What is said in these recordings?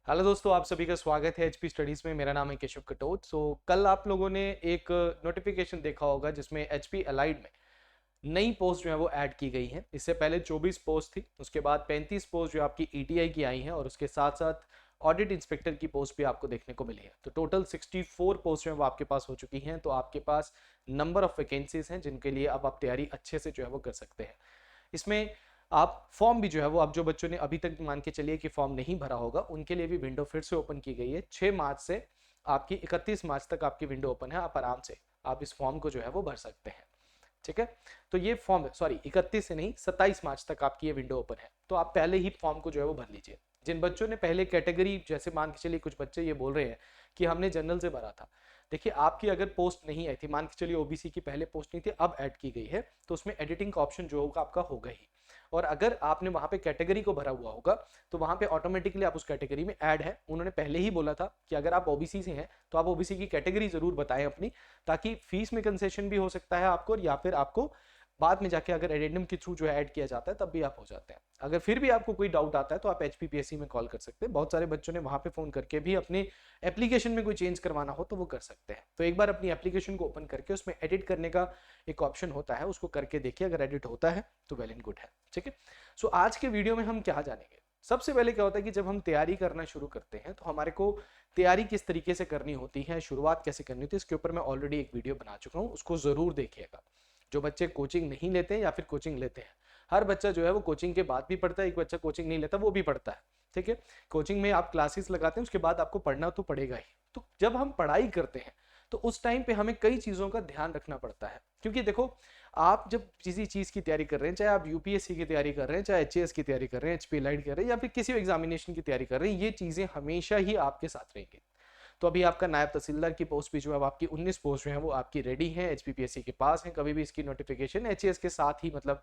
Hello दोस्तों, आप सभी का स्वागत है एचपी स्टडीज में। मेरा नाम है केशव कटोच। कल आप लोगों ने एक नोटिफिकेशन देखा होगा जिसमें एचपी अलाइड में नई पोस्ट जो है वो ऐड की गई है। इससे पहले 24 पोस्ट थी, उसके बाद 35 पोस्ट जो आपकी ईटीआई की आई हैं और उसके साथ साथ ऑडिट इंस्पेक्टर की पोस्ट भी आपको देखने को मिली है। तो टोटल 64 पोस्ट जो है वो आपके पास हो चुकी हैं। तो आपके पास नंबर ऑफ वैकेंसीज हैं जिनके लिए अब आप तैयारी अच्छे से जो है वो कर सकते हैं। इसमें आप फॉर्म भी जो है वो, आप जो बच्चों ने अभी तक मान के चलिए कि फॉर्म नहीं भरा होगा, उनके लिए भी विंडो फिर से ओपन की गई है। 6 मार्च से आपकी 31 मार्च तक आपकी विंडो ओपन है। आप आराम से आप इस फॉर्म को जो है वो भर सकते हैं। ठीक है, तो ये फॉर्म, सॉरी 31 से नहीं, 27 मार्च तक आपकी ये विंडो ओपन है। तो आप पहले ही फॉर्म को जो है वो भर लीजिए। जिन बच्चों ने पहले कैटेगरी, जैसे मान के चलिए कुछ बच्चे ये बोल रहे हैं कि हमने जनरल से भरा था, देखिए आपकी अगर पोस्ट नहीं आई थी, मान के चलिए ओबीसी की पहले पोस्ट नहीं थी, अब ऐड की गई है, तो उसमें एडिटिंग का ऑप्शन जो होगा आपका होगा ही। और अगर आपने वहां पे कैटेगरी को भरा हुआ होगा तो वहां पे ऑटोमेटिकली आप उस कैटेगरी में ऐड है। उन्होंने पहले ही बोला था कि अगर आप ओबीसी से हैं तो आप ओबीसी की कैटेगरी जरूर बताएं अपनी, ताकि फीस में कंसेशन भी हो सकता है आपको, या फिर आपको बाद में जाके अगर एडेंडम के थ्रू जो है ऐड किया जाता है तब भी आप हो जाते हैं। अगर फिर भी आपको कोई डाउट आता है तो आप एचपीपीएससी में कॉल कर सकते हैं। बहुत सारे बच्चों ने वहां पे फोन करके भी अपने एप्लीकेशन में कोई चेंज करवाना हो तो वो कर सकते हैं। तो एक बार अपनी एप्लीकेशन को ओपन करके उसमें एडिट करने का एक ऑप्शन होता है, उसको करके देखिए, अगर एडिट होता है तो वेल एंड गुड है। ठीक है, सो आज के वीडियो में हम क्या जानेंगे। सबसे पहले क्या होता है कि जब हम तैयारी करना शुरू करते हैं तो हमारे को तैयारी किस तरीके से करनी होती है, शुरुआत कैसे करनी होती है, इसके ऊपर मैं ऑलरेडी एक वीडियो बना चुका हूँ, उसको जरूर देखिएगा। जो बच्चे कोचिंग नहीं लेते हैं या फिर कोचिंग लेते हैं, हर बच्चा जो है वो कोचिंग के बाद भी पढ़ता है, एक बच्चा कोचिंग नहीं लेता वो भी पढ़ता है। ठीक है, कोचिंग में आप क्लासेस लगाते हैं, उसके बाद आपको पढ़ना तो पड़ेगा ही। तो जब हम पढ़ाई करते हैं तो उस टाइम पे हमें कई चीजों का ध्यान रखना पड़ता है। क्योंकि देखो, आप जब किसी चीज की तैयारी कर रहे हैं, चाहे आप यूपीएससी की तैयारी कर रहे हैं, चाहे एचएएस की तैयारी कर रहे हैं, एचपी लाइट कर रहे हैं, या फिर किसी एग्जामिनेशन की तैयारी कर रहे हैं, ये चीजें हमेशा ही आपके साथ रहेंगी। तो अभी आपका नायब तहसीलदार की पोस्ट भी जो है आपकी 19 पोस्ट जो है वो आपकी रेडी है, एचपीपीएससी के पास है। कभी भी इसकी नोटिफिकेशन एचएएस के साथ ही, मतलब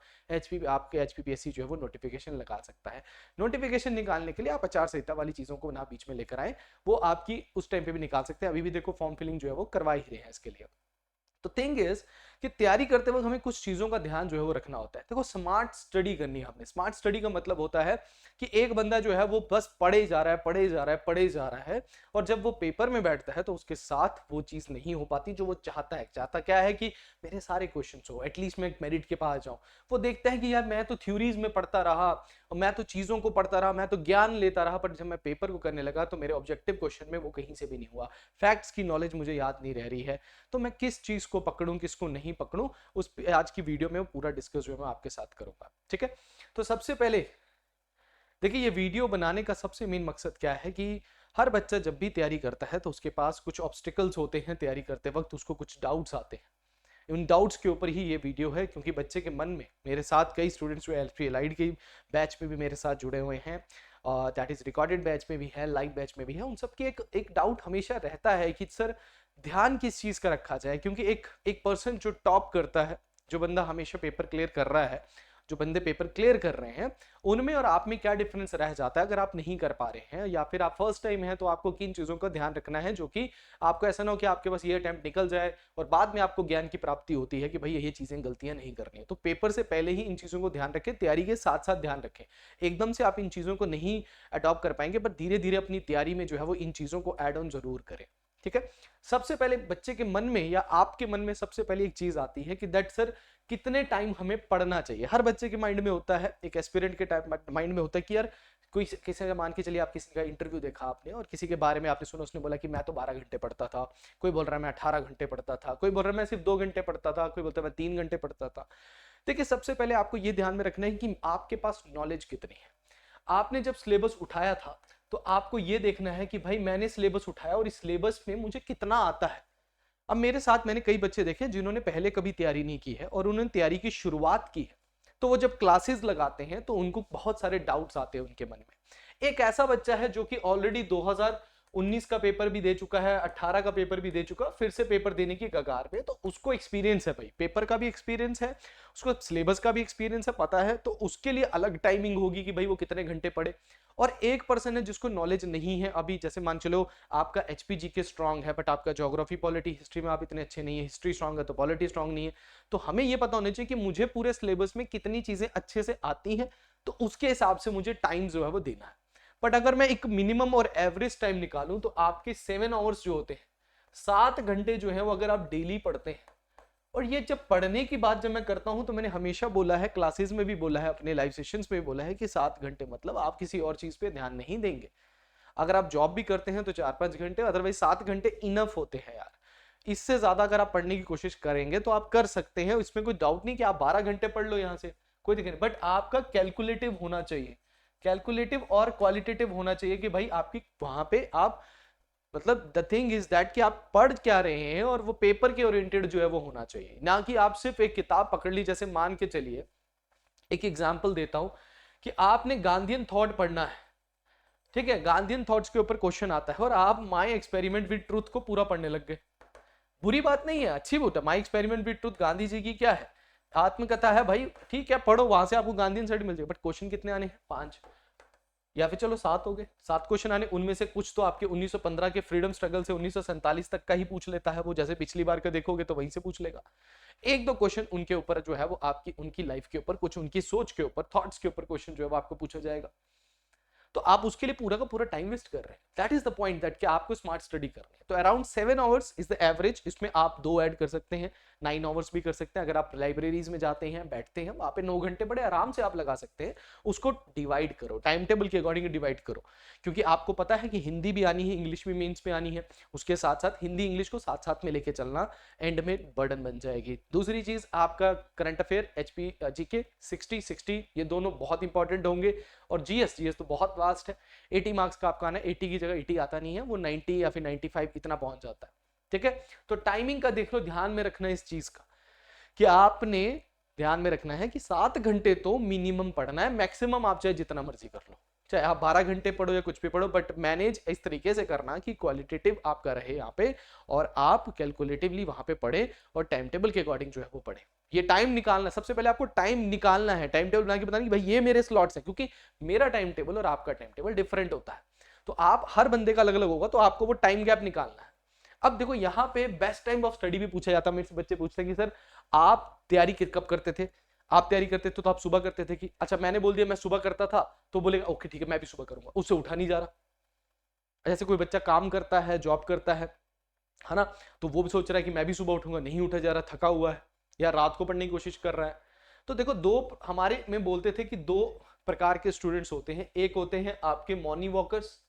आपके एचपीपीएससी जो है वो नोटिफिकेशन लगा सकता है। नोटिफिकेशन निकालने के लिए आप आचार संहिता वाली चीजों को ना बीच में लेकर आए, वो आपकी उस टाइम पे भी निकाल सकते हैं। अभी भी देखो फॉर्म फिलिंग जो है वो करवा ही रहे हैं इसके लिए। तो थिंग इज कि तैयारी करते वक्त हमें कुछ चीजों का ध्यान जो है वो रखना होता है। देखो, स्मार्ट स्टडी करनी है हमने। स्मार्ट स्टडी का मतलब होता है कि एक बंदा जो है वो बस पढ़े जा रहा है, पढ़े जा रहा है, पढ़े जा रहा है, और जब वो पेपर में बैठता है तो उसके साथ वो चीज नहीं हो पाती जो वो चाहता है। चाहता क्या है कि मेरे सारे क्वेश्चन हो, एटलीस्ट मैं मेरिट के पास जाऊं। वो देखता है कि यार मैं तो थ्योरीज में पढ़ता रहा, मैं तो चीजों को पढ़ता रहा, मैं तो ज्ञान लेता रहा, पर जब मैं पेपर को करने लगा तो मेरे ऑब्जेक्टिव क्वेश्चन में वो कहीं से भी नहीं हुआ, फैक्ट्स की नॉलेज मुझे याद नहीं रह रही है। तो मैं किस चीज को पकड़ूं, किसको नहीं पकड़ूं, उस आज की वीडियो में वो पूरा डिस्कस जो है मैं आपके साथ करूंगा। ठीक है, तो सबसे पहले देखिए, ये वीडियो बनाने का सबसे मेन मकसद क्या है कि हर बच्चा जब भी तैयारी करता है तो उसके पास कुछ ऑब्स्टिकल्स होते हैं तैयारी करते वक्त, उसको कुछ डाउट्स आते हैं। उन डाउट्स के ऊपर ही ये वीडियो है, क्योंकि बच्चे के मन में, मेरे साथ कई स्टूडेंट्स जो एलपी एलाइड के बैच में भी मेरे साथ जुड़े हुए हैं, दैट इज रिकॉर्डेड बैच में भी है, लाइव बैच में भी है, उन सबकी एक डाउट हमेशा रहता है कि सर ध्यान किस चीज का रखा जाए। क्योंकि एक पर्सन जो टॉप करता है, जो बंदा हमेशा पेपर क्लियर कर रहा है, जो बंदे पेपर क्लियर कर रहे हैं, उनमें और आप में क्या डिफरेंस रह जाता है अगर आप नहीं कर पा रहे हैं, या फिर आप फर्स्ट टाइम है, तो आपको किन चीजों का ध्यान रखना है, जो कि आपको ऐसा ना हो कि आपके पास ये अटेम्प्ट निकल जाए और बाद में आपको ज्ञान की प्राप्ति होती है कि भाई ये चीजें गलतियां नहीं करनी है। तो पेपर से पहले ही इन चीजों को ध्यान रखें, तैयारी के साथ साथ ध्यान रखें। एकदम से आप इन चीजों को नहीं अडॉप्ट कर पाएंगे, पर धीरे धीरे अपनी तैयारी में जो है वो इन चीजों को एड ऑन जरूर करें। ठीक है, सबसे पहले बच्चे के मन में या आपके मन में सबसे पहले एक चीज आती है कि दैट सर कितने टाइम हमें पढ़ना चाहिए। हर बच्चे के माइंड में होता है, एक एस्पिरेंट के टाइम माइंड में होता है कि यार कोई किसी का, मान के चलिए आप किसी का इंटरव्यू देखा आपने और किसी के बारे में आपने सुना, उसने बोला कि मैं तो 12 घंटे पढ़ता था, कोई बोल रहा है मैं 18 घंटे पढ़ता था, कोई बोल रहा है मैं सिर्फ 2 घंटे पढ़ता था, कोई बोलता है मैं 3 घंटे पढ़ता था। देखिए, सबसे पहले आपको ये ध्यान में रखना है कि आपके पास नॉलेज कितनी है। आपने जब सिलेबस उठाया था तो आपको ये देखना है कि भाई मैंने सिलेबस उठाया और इस सिलेबस में मुझे कितना आता है। अब मेरे साथ मैंने कई बच्चे देखे जिन्होंने पहले कभी तैयारी नहीं की है और उन्होंने तैयारी की शुरुआत की है, तो वो जब क्लासेस लगाते हैं तो उनको बहुत सारे डाउट्स आते हैं उनके मन में। एक ऐसा बच्चा है जो कि ऑलरेडी 2019 का पेपर भी दे चुका है, 18 का पेपर भी दे चुका, फिर से पेपर देने की कगार पे, तो उसको एक्सपीरियंस है भाई, पेपर का भी एक्सपीरियंस है, उसको सिलेबस का भी एक्सपीरियंस है, पता है, तो उसके लिए अलग टाइमिंग होगी कि भाई वो कितने घंटे पढ़े। और एक पर्सन है जिसको नॉलेज नहीं है अभी, जैसे मान चलो आपका एचपीजी के स्ट्रांग है, बट आपका ज्योग्राफी पॉलिटी हिस्ट्री में आप इतने अच्छे नहीं है, हिस्ट्री स्ट्रांग है तो पॉलिटी स्ट्रांग नहीं है। तो हमें ये पता होना चाहिए कि मुझे पूरे सिलेबस में कितनी चीजें अच्छे से आती हैं, तो उसके हिसाब से मुझे टाइम जो है वो देना है। बट अगर मैं एक मिनिमम और एवरेज टाइम निकालूं तो आपके 7 आवर्स जो होते हैं, 7 घंटे जो है वो अगर आप डेली पढ़ते हैं, और ये जब पढ़ने की बात जब मैं करता हूं तो मैंने हमेशा बोला है, क्लासेस में भी बोला है, अपने लाइव सेशंस में भी बोला है कि 7 घंटे मतलब आप किसी और चीज पे ध्यान नहीं देंगे। अगर आप जॉब भी करते हैं तो 4-5 घंटे, अदरवाइज 7 घंटे इनफ होते हैं यार। इससे ज्यादा अगर आप पढ़ने की कोशिश करेंगे तो आप कर सकते हैं, इसमें कोई डाउट नहीं कि आप 12 घंटे पढ़ लो यहाँ से, कोई दिक्कत नहीं, बट आपका कैलकुलेटिव होना चाहिए, कैलकुलेटिव और क्वालिटेटिव होना चाहिए कि भाई आपकी वहां पे आप मतलब द थिंग इज दैट कि आप पढ़ क्या रहे हैं और वो पेपर के ओरिएंटेड जो है वो होना चाहिए, ना कि आप सिर्फ एक किताब पकड़ ली। जैसे मान के चलिए, एक एग्जांपल देता हूं कि आपने गांधीयन थॉट पढ़ना है, ठीक है, गांधीयन थॉट्स के ऊपर क्वेश्चन आता है और आप माय एक्सपेरिमेंट विद ट्रूथ को पूरा पढ़ने लग गए। बुरी बात नहीं है, अच्छी बात है, my experiment with truth Gandhi ji की क्या है, आत्मकथा है भाई, ठीक है, पढ़ो, वहां से आपको गांधीयन सर्टिफिकेट मिल जाएगा। बट क्वेश्चन कितने आने हैं? 5 या फिर चलो 7 हो गए, 7 क्वेश्चन आने, उनमें से कुछ तो आपके 1915 के फ्रीडम स्ट्रगल से 1947 तक का ही पूछ लेता है वो, जैसे पिछली बार का देखोगे तो वहीं से पूछ लेगा। 1-2 क्वेश्चन उनके ऊपर जो है वो आपकी उनकी लाइफ के ऊपर, कुछ उनकी सोच के ऊपर, थॉट्स के ऊपर क्वेश्चन जो है वो आपको पूछा जाएगा। तो आप उसके लिए पूरा का पूरा टाइम वेस्ट कर रहे हैं। That is the point, that कि आपको स्मार्ट स्टडी करनी है। तो around 7 hours is the average. इसमें आप 2 ऐड कर सकते हैं, 9 आवर्स भी कर सकते हैं। अगर आप लाइब्रेरीज में जाते हैं, बैठते हैं, वहां पे 9 घंटे बड़े आराम से आप लगा सकते हैं। उसको डिवाइड करो, टाइम टेबल के अकॉर्डिंग डिवाइड करो, क्योंकि आपको पता है कि हिंदी भी आनी है, इंग्लिश भी मेंस में आनी है, उसके साथ साथ हिंदी इंग्लिश को साथ साथ में लेके चलना, एंड में बर्डन बन जाएगी। दूसरी चीज, आपका करंट अफेयर, एचपी जीके 60 ये दोनों बहुत इंपॉर्टेंट होंगे, और जीएस तो बहुत वास्ट है। 80 मार्क्स का आपका आना है, 80 की जगह 80 आता नहीं है, वो 90 या फिर 95 इतना पहुंच जाता है, ठीक है। तो टाइमिंग का देख लो, ध्यान में रखना इस चीज का कि आपने ध्यान में रखना है कि 7 घंटे तो मिनिमम पढ़ना है, मैक्सिमम आप चाहे जितना मर्जी कर लो, चाहे आप 12 घंटे पढ़ो या कुछ भी पढ़ो, बट मैनेज इस तरीके से करना कि क्वालिटेटिव आपका रहे यहाँ पे, और आप कैलकुलेटिवली वहां पे पढ़े और टाइम टेबल के अकॉर्डिंग जो है वो पढ़े। ये टाइम निकालना, सबसे पहले आपको टाइम निकालना है, टाइम टेबल बना के बताना कि भाई ये मेरे स्लॉट्स हैं, क्योंकि मेरा टाइम टेबल और आपका टाइम टेबल डिफरेंट होता है, तो आप हर बंदे का अलग अलग होगा, तो आपको वो टाइम गैप निकालना है। अब देखो यहाँ पे बेस्ट टाइम ऑफ स्टडी भी पूछा जाता है, मेरे से बच्चे पूछते हैं कि सर आप तैयारी कब करते थे, आप तैयारी करते थे तो आप सुबह करते थे कि, अच्छा मैंने बोल दिया मैं सुबह करता था, तो बोलेगा ओके ठीक है मैं भी सुबह करूंगा, उससे उठा नहीं जा रहा। जैसे कोई बच्चा काम करता है, जॉब करता है ना, तो वो भी सोच रहा है कि मैं भी सुबह उठूंगा, नहीं उठा जा रहा, थका हुआ है, या रात को पढ़ने की कोशिश कर रहा है। तो देखो दो हमारे में बोलते थे कि 2 प्रकार के स्टूडेंट्स होते हैं, एक होते हैं आपके मॉर्निंग वॉकर्स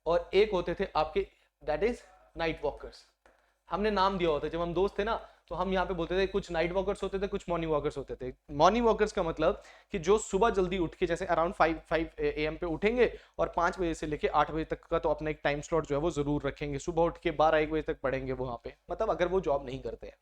और एक होते थे आपके दैट इज नाइट वॉकर्स। हमने नाम दिया होता है, जब हम दोस्त थे ना तो हम यहाँ पे बोलते थे कुछ नाइट वॉकर्स होते थे, कुछ मॉर्निंग वॉकर्स होते थे। मॉर्निंग वॉकर्स का मतलब कि जो सुबह जल्दी उठ के, जैसे अराउंड 5 AM पे उठेंगे और 5 बजे से लेके 8 बजे तक का तो अपना एक टाइम स्लॉट जो है वो जरूर रखेंगे, सुबह उठ के 12-1 बजे तक पढ़ेंगे वहां पे, मतलब अगर वो जॉब नहीं करते हैं।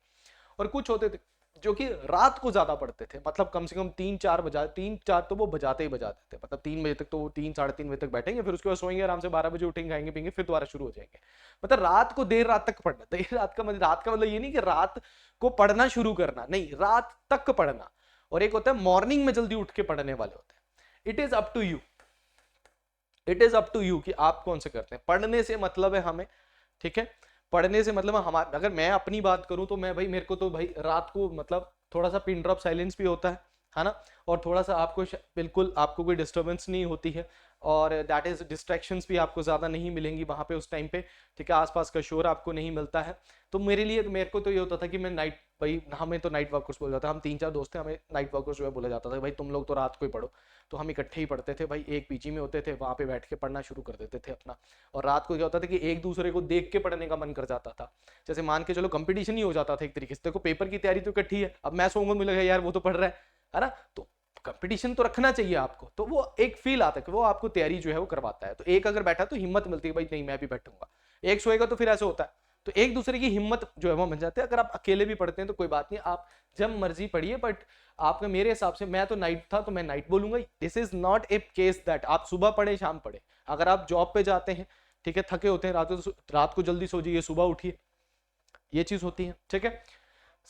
और कुछ होते थे जो कि रात को ज्यादा पढ़ते थे, मतलब कम से कम 3-4 तो वो बजाते ही बजाते थे, मतलब 3 बजे तक तो वो 3-3:30 बजे तक बैठेंगे, फिर उसके बाद सोएंगे आराम से, 12 बजे उठेंगे, खाएंगे पिएंगे, फिर दोबारा शुरू हो जाएंगे। मतलब रात को देर रात तक पढ़ना। देर रात का मतलब ये नहीं कि रात को पढ़ना शुरू करना, नहीं, रात तक पढ़ना। और एक होता है मॉर्निंग में जल्दी उठ के पढ़ने वाले होते हैं। It is up to you, it is up to you कि आप कौन से करते हैं। पढ़ने से मतलब है हमें, ठीक है, पढ़ने से मतलब हमारा, अगर मैं अपनी बात करूं तो मैं भाई, मेरे को तो भाई रात को मतलब थोड़ा सा पिन ड्रॉप साइलेंस भी होता है ना, और थोड़ा सा आपको बिल्कुल आपको कोई डिस्टर्बेंस नहीं होती है, और दैट इज डिस्ट्रैक्शंस भी आपको ज्यादा नहीं मिलेंगी वहां पे उस टाइम पे, ठीक है, आसपास का शोर आपको नहीं मिलता है। तो मेरे को तो ये होता था कि मैं नाइट, भाई हमें तो नाइट वॉकर्स बोला जाता है, हम 3-4 दोस्त थे, हमें नाइट वॉकर्स जो है बोला जाता था, भाई तुम लोग तो रात को ही पढ़ो। तो हम इकट्ठे ही पढ़ते थे भाई, एक पीजी में होते थे, वहां पे बैठ के पढ़ना शुरू कर देते थे अपना। और रात को क्या होता था कि एक दूसरे को देख के पढ़ने का मन कर जाता था, जैसे मान के चलो कंपटीशन ही हो जाता था एक तरीके से। देखो पेपर की तैयारी तो इकट्ठी है, अब मैं सोऊंगा मुझे लगा यार वो तो पढ़ रहा है ना, तो कंपटीशन तो रखना चाहिए आपको, तो वो एक फील आता है कि वो आपको तैयारी जो है वो करवाता है। तो एक अगर बैठा तो हिम्मत मिलती है भाई नहीं मैं भी बैठूंगा, एक सोएगा तो फिर ऐसे होता है, तो एक दूसरे की हिम्मत जो है वो मिल जाती है। अगर आप अकेले भी पढ़ते हैं तो कोई बात नहीं, आप जब मर्जी पढ़िए, बट आपका मेरे हिसाब से, मैं तो नाइट था तो मैं नाइट बोलूंगा। This is not a case that आप सुबह पढ़े शाम पढ़े। अगर आप जॉब पे जाते हैं, ठीक है, थके होते हैं, रात को जल्दी सो जाइए, सुबह उठिए, ये चीज होती है, ठीक है।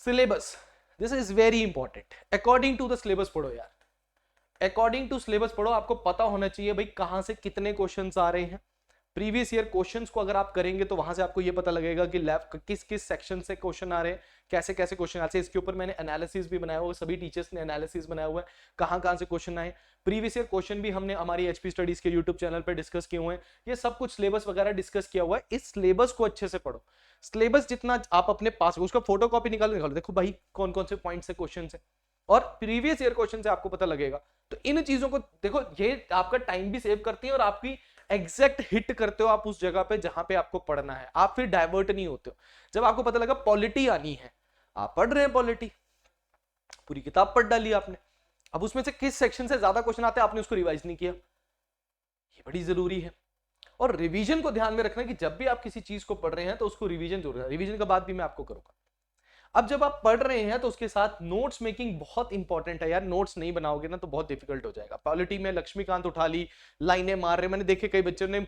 Syllabus, this is very important. According to the syllabus पढ़ो यार, अकॉर्डिंग टू सिलेबस पढ़ो। आपको पता होना चाहिए भाई कहां से कितने क्वेश्चंस आ रहे हैं, प्रीवियस ईयर क्वेश्चंस को अगर आप करेंगे तो वहां से आपको ये पता लगेगा कि किस किस सेक्शन से क्वेश्चन आ रहे हैं, कैसे कैसे क्वेश्चन आते हैं। इसके ऊपर मैंने एनालिसिस भी बनाया हुआ है, सभी टीचर्स ने एनालिसिस बनाया हुआ है कहां कहां से क्वेश्चन आए। प्रीवियस ईयर क्वेश्चन भी हमने हमारी एचपी स्टडीज के यूट्यूब चैनल पर डिस्कस किए हुए हैं। ये सब कुछ सिलेबस वगैरह डिस्कस किया हुआ है। इस सिलेबस को अच्छे से पढ़ो। सिलेबस जितना आप अपने पास, उसका फोटो कॉपी निकालो, देखो भाई कौन कौन से पॉइंट से क्वेश्चन है, और प्रीवियस ईयर क्वेश्चन से आपको पता लगेगा। तो इन चीजों को देखो, ये आपका टाइम भी सेव करती है और आपकी एग्जैक्ट हिट करते हो आप उस जगह पे जहां पे आपको पढ़ना है। आप फिर डाइवर्ट नहीं होते हो। जब आपको पता लगा पॉलिटी आनी है, आप पढ़ रहे हैं पॉलिटी, पूरी किताब पढ़ डाली आपने, अब उसमें से किस सेक्शन से ज्यादा क्वेश्चन आते हैं आपने उसको रिवाइज नहीं किया, ये बड़ी जरूरी है। और रिवीजन को ध्यान में रखना कि जब भी आप किसी चीज को पढ़ रहे हैं तो उसको रिवीजन जरूर है। रिवीजन का बात भी मैं आपको करूंगा। अब जब आप पढ़ रहे हैं तो उसके साथ नोट्स मेकिंग बहुत इंपॉर्टेंट है यार। नोट्स नहीं बनाओगे ना तो बहुत डिफिकल्ट हो जाएगा। पॉलिटी में लक्ष्मीकांत उठा ली, लाइनें मार रहे, मैंने देखे कई बच्चों ने,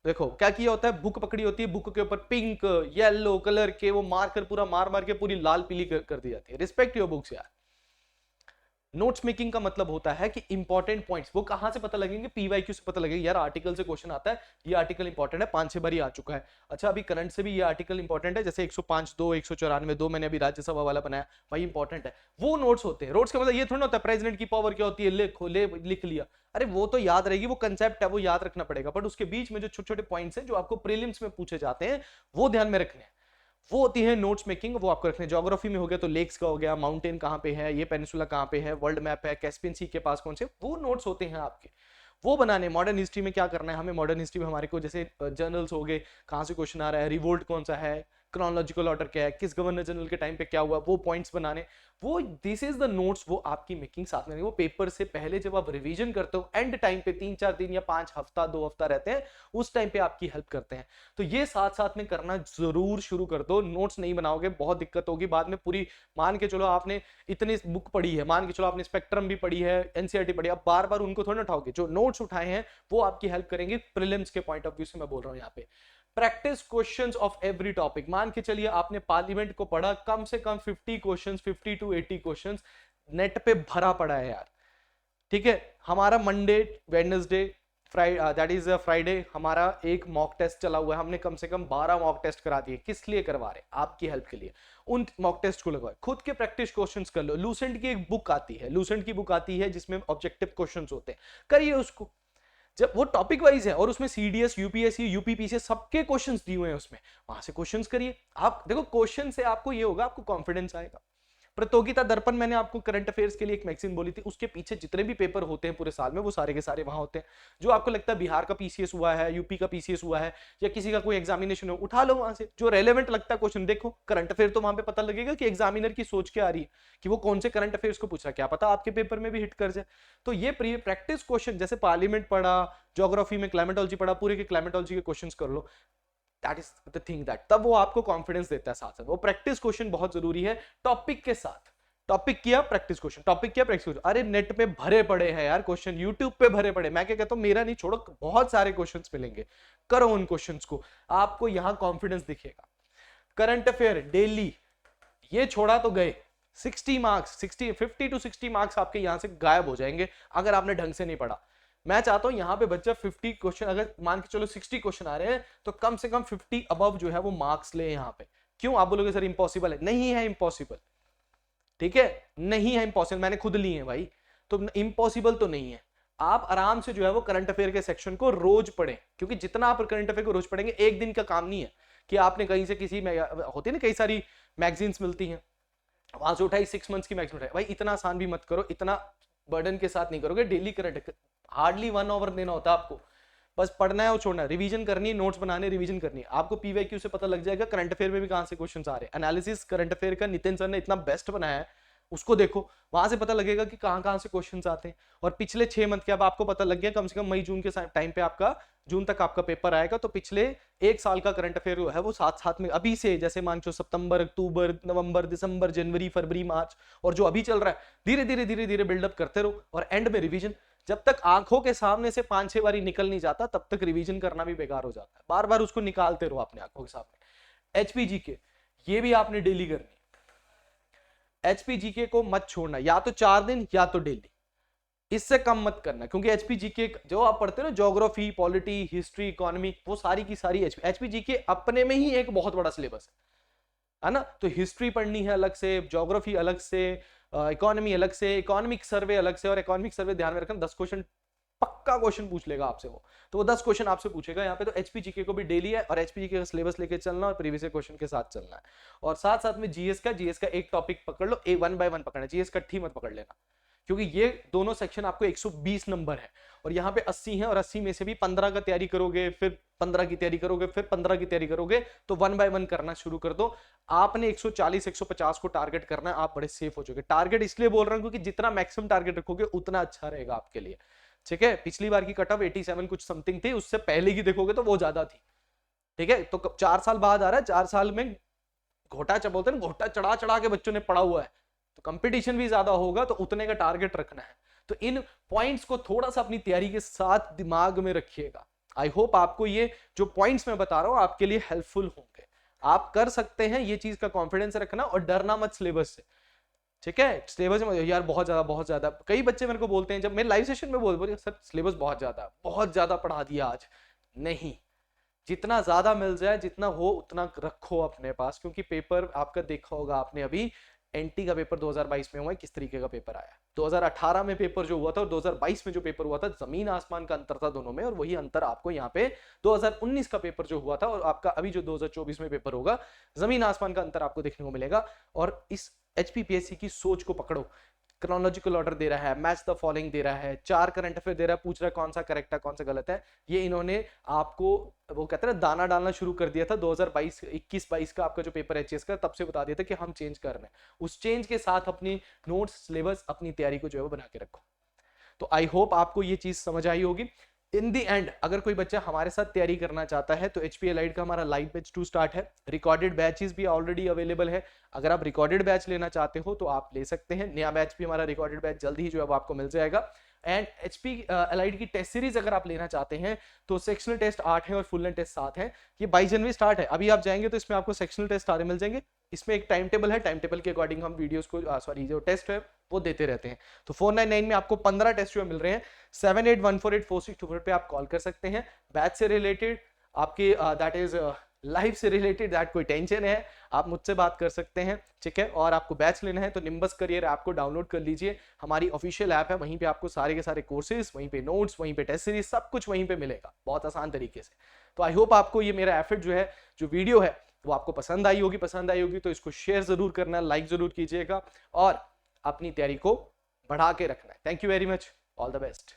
देखो क्या किया होता है, बुक पकड़ी होती है, बुक के ऊपर पिंक येलो कलर के वो मार्कर पूरा मार मार के पूरी लाल पीली कर दी जाती है। रिस्पेक्ट योर बुक्स यार। नोट्स मेकिंग का मतलब होता है कि इंपॉर्टेंट पॉइंट्स वो कहां से पता लगेंगे, पीवाईक्यू से पता लगेगा। यार आर्टिकल से क्वेश्चन आता है, ये आर्टिकल इंपॉर्टेंट है, 5-6 बार ही आ चुका है। अच्छा अभी करंट से भी ये आर्टिकल इंपॉर्टेंट है, जैसे 105(2), 194(2) मैंने अभी राज्यसभा वाला बनाया, भाई इंपॉर्टेंट है। वो नोट्स होते हैं। नोट्स का मतलब ये थोड़ा होता है प्रेसिडेंट की पावर क्या होती है, लिख लिया, अरे वो तो याद रहेगी, वो कंसेप्ट है, वो याद रखना पड़ेगा। बट उसके बीच में जो छोटे छोटे पॉइंट्स हैं जो आपको प्रीलिम्स में पूछे जाते हैं वो ध्यान में रखने हैं, वो होती है नोट्स मेकिंग, वो आपको रखने। ज्योग्राफी में हो गया तो लेक्स का हो गया, माउंटेन कहां पे है, ये पेनिसुला कहां पे है, वर्ल्ड मैप है, कैस्पियन सी के पास कौन से, वो नोट्स होते हैं आपके, वो बनाने। मॉडर्न हिस्ट्री में क्या करना है हमें, मॉडर्न हिस्ट्री में हमारे को जैसे जर्नल्स हो गए, कहां से क्वेश्चन आ रहा है, रिवोल्ट कौन सा है, क्रोनोलॉजिकल ऑर्डर क्या है, किस गवर्नर जनरल के टाइम पे क्या हुआ, वो पॉइंट्स बनाने, वो दिस इज द नोट्स, वो आपकी मेकिंग साथ में। वो पेपर से पहले जब आप रिवीजन करते हो एंड टाइम पे 3-4 दिन या 5 हफ्ता 2 हफ्ता रहते हैं, उस टाइम पे आपकी हेल्प करते हैं। तो ये साथ साथ में करना जरूर शुरू कर दो। नोट्स नहीं बनाओगे बहुत दिक्कत होगी बाद में। पूरी मान के चलो आपने इतनी बुक पढ़ी है, मान के चलो आपने स्पेक्ट्रम भी पढ़ी है, एनसीईआरटी पढ़ी है, अब बार बार उनको थोड़ा उठाओगे। जो नोट्स उठाए हैं वो आपकी हेल्प करेंगे प्रीलिम्स के पॉइंट ऑफ व्यू से, मैं बोल रहा हूं यहाँ पे। Practice questions of every topic. मान के चलिए आपने पार्लियामेंट को पढ़ा, कम से कम 50 क्वेश्चंस, 50 to 80 क्वेश्चंस नेट पे भरा पड़ा है यार, ठीक है। हमारा Monday, Wednesday, Friday, that is Friday, हमारा एक मॉक टेस्ट चला हुआ है। हमने कम से कम 12 मॉक टेस्ट करा दिए। किस लिए करवा रहे? आपकी हेल्प के लिए। उन मॉक टेस्ट को लगवाए, खुद के प्रैक्टिस क्वेश्चंस कर लो। लूसेंट की एक बुक आती है, लूसेंट की बुक आती है जिसमें ऑब्जेक्टिव क्वेश्चंस होते हैं, करिए उसको। जब वो टॉपिक वाइज है और उसमें सीडीएस, यूपीएससी, यूपीपीसीएस सबके क्वेश्चंस दिए हुए हैं उसमें, वहां से क्वेश्चंस करिए। आप देखो क्वेश्चन से आपको ये होगा, आपको कॉन्फिडेंस आएगा। प्रतियोगिता दर्पण मैंने आपको करंट अफेयर्स के लिए एक मैगजीन बोली थी, उसके पीछे जितने भी पेपर होते हैं पूरे साल में वो सारे के सारे वहां होते हैं। जो आपको लगता है बिहार का पीसीएस हुआ है, यूपी का पीसीएस हुआ है, या किसी का कोई एग्जामिनेशन हो, उठा लो वहां से जो रेलेवेंट लगता है क्वेश्चन। देखो करंट अफेयर तो वहां पे पता लगेगा कि एग्जामिनर की सोच क्या आ रही है, कि वो कौन से करंट अफेयर्स को पूछ रहा है, क्या पता आपके पेपर में भी हिट कर जाए। तो ये प्रैक्टिस क्वेश्चन, जैसे पार्लियामेंट पढ़ा, ज्योग्राफी में क्लाइमेटोलॉजी पढ़ा, पूरे के क्लाइमेटोलॉजी के क्वेश्चंस कर लो। That is the thing that, तब वो आपको कॉन्फिडेंस देता है। साथ साथ वो प्रैक्टिस क्वेश्चन बहुत जरूरी है। टॉपिक के साथ, टॉपिक किया प्रैक्टिस क्वेश्चन, टॉपिक किया प्रैक्टिस क्वेश्चन। अरे नेट पे भरे पड़े हैं यार क्वेश्चन, यूट्यूब पे भरे पड़े। मैं क्या कहता हूं, मेरा नहीं छोड़ो, बहुत सारे क्वेश्चंस मिलेंगे, करो उन क्वेश्चंस को, आपको यहां कॉन्फिडेंस दिखेगा। करंट अफेयर डेली, ये छोड़ा तो गए 60 मार्क्स, 50 to 60 मार्क्स आपके यहां से गायब हो जाएंगे अगर आपने ढंग से नहीं पढ़ा। मैं चाहता हूं यहां पे बच्चा 50 क्वेश्चन, अगर मान के चलो 60 क्वेश्चन आ रहे हैं तो कम से कम 50 अबव जो है वो मार्क्स ले यहां पे। क्यों? आप बोलोगे सर इंपॉसिबल है, नहीं है इंपॉसिबल, ठीक है, नहीं है इंपॉसिबल, मैंने खुद ली है भाई, तो इंपॉसिबल तो नहीं है। आप आराम से जो है वो करंट अफेयर के सेक्शन को रोज पढ़ें, क्योंकि जितना आप करंट अफेयर को रोज पढ़ेंगे, एक दिन का काम नहीं है कि आपने कहीं से किसी होती है ना कई सारी मैगजीन्स मिलती हैं, वहां से उठाई 6 मंथ्स की मैगजीन उठाई, भाई इतना आसान भी मत करो, इतना बर्डन के साथ नहीं करोगे। डेली करंट हार्डली 1 आवर देना होता है आपको, बस पढ़ना है और छोड़ना है, रिवीजन करनी है, नोट्स बनाने, रिवीजन करनी है। आपको पीवाईक्यू से पता लग जाएगा करंट अफेयर में भी कहां से क्वेश्चंस आ रहे हैं। एनालिसिस करंट अफेयर का नितिन सर ने इतना बेस्ट बनाया है, उसको देखो, वहां से पता लगेगा कि कहां कहां से क्वेश्चंस आते हैं। और पिछले 6 मंथ के अब आपको पता लग गया, कम से कम मई जून के टाइम पे आपका, जून तक आपका पेपर आएगा, तो पिछले 1 साल का करंट अफेयर है वो साथ साथ में अभी से, जैसे मान लो सितंबर, अक्टूबर, नवंबर, दिसंबर, जनवरी, फरवरी, मार्च, और जो अभी चल रहा है, धीरे धीरे धीरे धीरे बिल्डअप करते रहो। और एंड में रिवीजन, जब तक आंखों के सामने से 5-6 बारी निकल नहीं जाता तब तक रिवीजन करना भी बेकार हो जाता है। बार बार उसको निकालते रहो अपने आंखों के सामने। एचपीजी के ये भी आपने डेली करनी, एचपीजी के को मत छोड़ना, या तो 4 दिन या तो डेली। इससे कम मत करना, क्योंकि एचपीजी के जो आप पढ़ते हो ना, ज्योग्राफी, पॉलिटी, हिस्ट्री, इकोनॉमी, वो सारी की सारी एचपीजी के अपने में ही एक बहुत बड़ा सिलेबस है ना। तो हिस्ट्री पढ़नी है अलग से, ज्योग्राफी अलग से, इकोनॉमी अलग से, इकोनॉमिक सर्वे अलग से। और इकोनॉमिक सर्वे ध्यान में रखना 10 क्वेश्चन पक्का क्वेश्चन पूछ लेगा आपसे वो, तो वो 10 क्वेश्चन आपसे पूछेगा यहाँ पे। तो एचपीजीके को भी डेली है और एचपीजीके का सिलेबस लेके चलना और प्रीवियस क्वेश्चन के साथ चलना है। और साथ साथ में जीएस का एक टॉपिक पकड़ लो, एक 1 बाय 1 पकड़ना, जीएस कट्ठी मत पकड़ लेना, क्योंकि ये दोनों सेक्शन आपको 120 नंबर है और यहाँ पे 80 है, और 80 में से भी 15 का तैयारी करोगे, फिर 15 की तैयारी करोगे, फिर 15 की तैयारी करोगे, तो 1 बाय 1 करना शुरू कर दो। आपने 140 150 को टारगेट करना है, आप बड़े सेफ हो जाओगे। टारगेट इसलिए बोल रहा हूं क्योंकि जितना मैक्सिमम टारगेट रखोगे उतना अच्छा रहेगा आपके लिए, ठीक है। पिछली बार की कट ऑफ 87 कुछ समथिंग थी, उससे पहले की देखोगे तो वो ज्यादा थी, ठीक है। तो 4 साल बाद आ रहा है, 4 साल में घोटा बोलते हैं ना, घोटा चढ़ा चढ़ा के बच्चों ने पढ़ा हुआ है, तो कंपटीशन भी ज्यादा होगा, तो उतने का टारगेट रखना है। तो इन पॉइंट्स को थोड़ा सा अपनी तैयारी के साथ दिमाग में रखिएगा। आई होप आपको ये जो पॉइंट्स मैं बता रहा हूं आपके लिए हेल्पफुल होंगे। आप कर सकते हैं, ये चीज का कॉन्फिडेंस रखना और डरना मत सिलेबस से, ठीक है। सिलेबस में यार बहुत ज्यादा, कई बच्चे मेरे को बोलते हैं जब मैं लाइव सेशन में बोल सर सिलेबस बहुत ज्यादा पढ़ा दिया आज। नहीं, जितना ज्यादा मिल जाए, जितना हो उतना रखो अपने पास, क्योंकि पेपर आपका देखा होगा आपने, अभी एनटी का पेपर 2022 में हुआ है, किस तरीके का पेपर आया। 2018 में पेपर जो हुआ था और 2022 में जो पेपर हुआ था, जमीन आसमान का अंतर था दोनों में, और वही अंतर आपको यहाँ पे 2019 का पेपर जो हुआ था और आपका अभी जो 2024 में पेपर होगा, जमीन आसमान का अंतर आपको देखने को मिलेगा। और इस एचपीपीएससी की सोच को पकड़ो। क्रोनोलॉजिकल ऑर्डर दे रहा है, मैच द फॉलोइंग दे रहा है, 4 करंट अफेयर दे रहा है, पूछ रहा है कौन सा करेक्ट है कौन सा गलत है। ये इन्होंने आपको वो कहते हैं दाना डालना शुरू कर दिया था 2021-22 का आपका जो पेपर है एचएस का, तब से बता दिया था कि हम चेंज कर रहे हैं। उस चेंज के साथ अपनी नोट्स, सिलेबस, अपनी तैयारी को जो है वो बना के रखो। तो आई होप आपको ये चीज समझ आई होगी। इन दी एंड अगर कोई बच्चा हमारे साथ तैयारी करना चाहता है तो एचपी एलाइड का हमारा लाइव बैच 2 स्टार्ट है। रिकॉर्डेड बैचेस भी ऑलरेडी अवेलेबल है। अगर आप रिकॉर्डेड बैच लेना चाहते हो तो आप ले सकते हैं। नया बैच भी हमारा रिकॉर्डेड बैच जल्दी ही जो है वो आपको मिल जाएगा। एंड एचपी एलाइड की टेस्ट सीरीज अगर आप लेना चाहते हैं तो सेक्शनल टेस्ट 8 है और फुल लेंथ टेस्ट 7 है। ये 22 जनवरी स्टार्ट है। अभी आप जाएंगे तो इसमें आपको सेक्शनल टेस्ट सारे मिल जाएंगे। इसमें एक टाइम टेबल है, टाइम टेबल के अकॉर्डिंग हम वीडियोस को जो टेस्ट है वो देते रहते हैं। तो 499 में आपको 15 टेस्ट जो मिल रहे हैं। 78148462 पे आप कॉल कर सकते हैं। बैच से रिलेटेड आपकी दैट इज लाइफ से रिलेटेड, दैट कोई टेंशन है आप मुझसे बात कर सकते हैं, ठीक है। और आपको बैच लेना है तो निम्बस करियर ऐप को डाउनलोड कर लीजिए। हमारी ऑफिशियल ऐप है, वहीं पे आपको सारे के सारे कोर्सेज, वहीं पे नोट्स, वहीं पे टेस्ट सीरीज, सब कुछ वहीं पे मिलेगा बहुत आसान तरीके से। तो आई होप आपको ये मेरा एफर्ट जो है, जो वीडियो है वो आपको पसंद आई होगी। तो इसको शेयर जरूर करना, लाइक जरूर कीजिएगा और अपनी तैयारी को बढ़ा के रखना है। Thank you very much, all the best.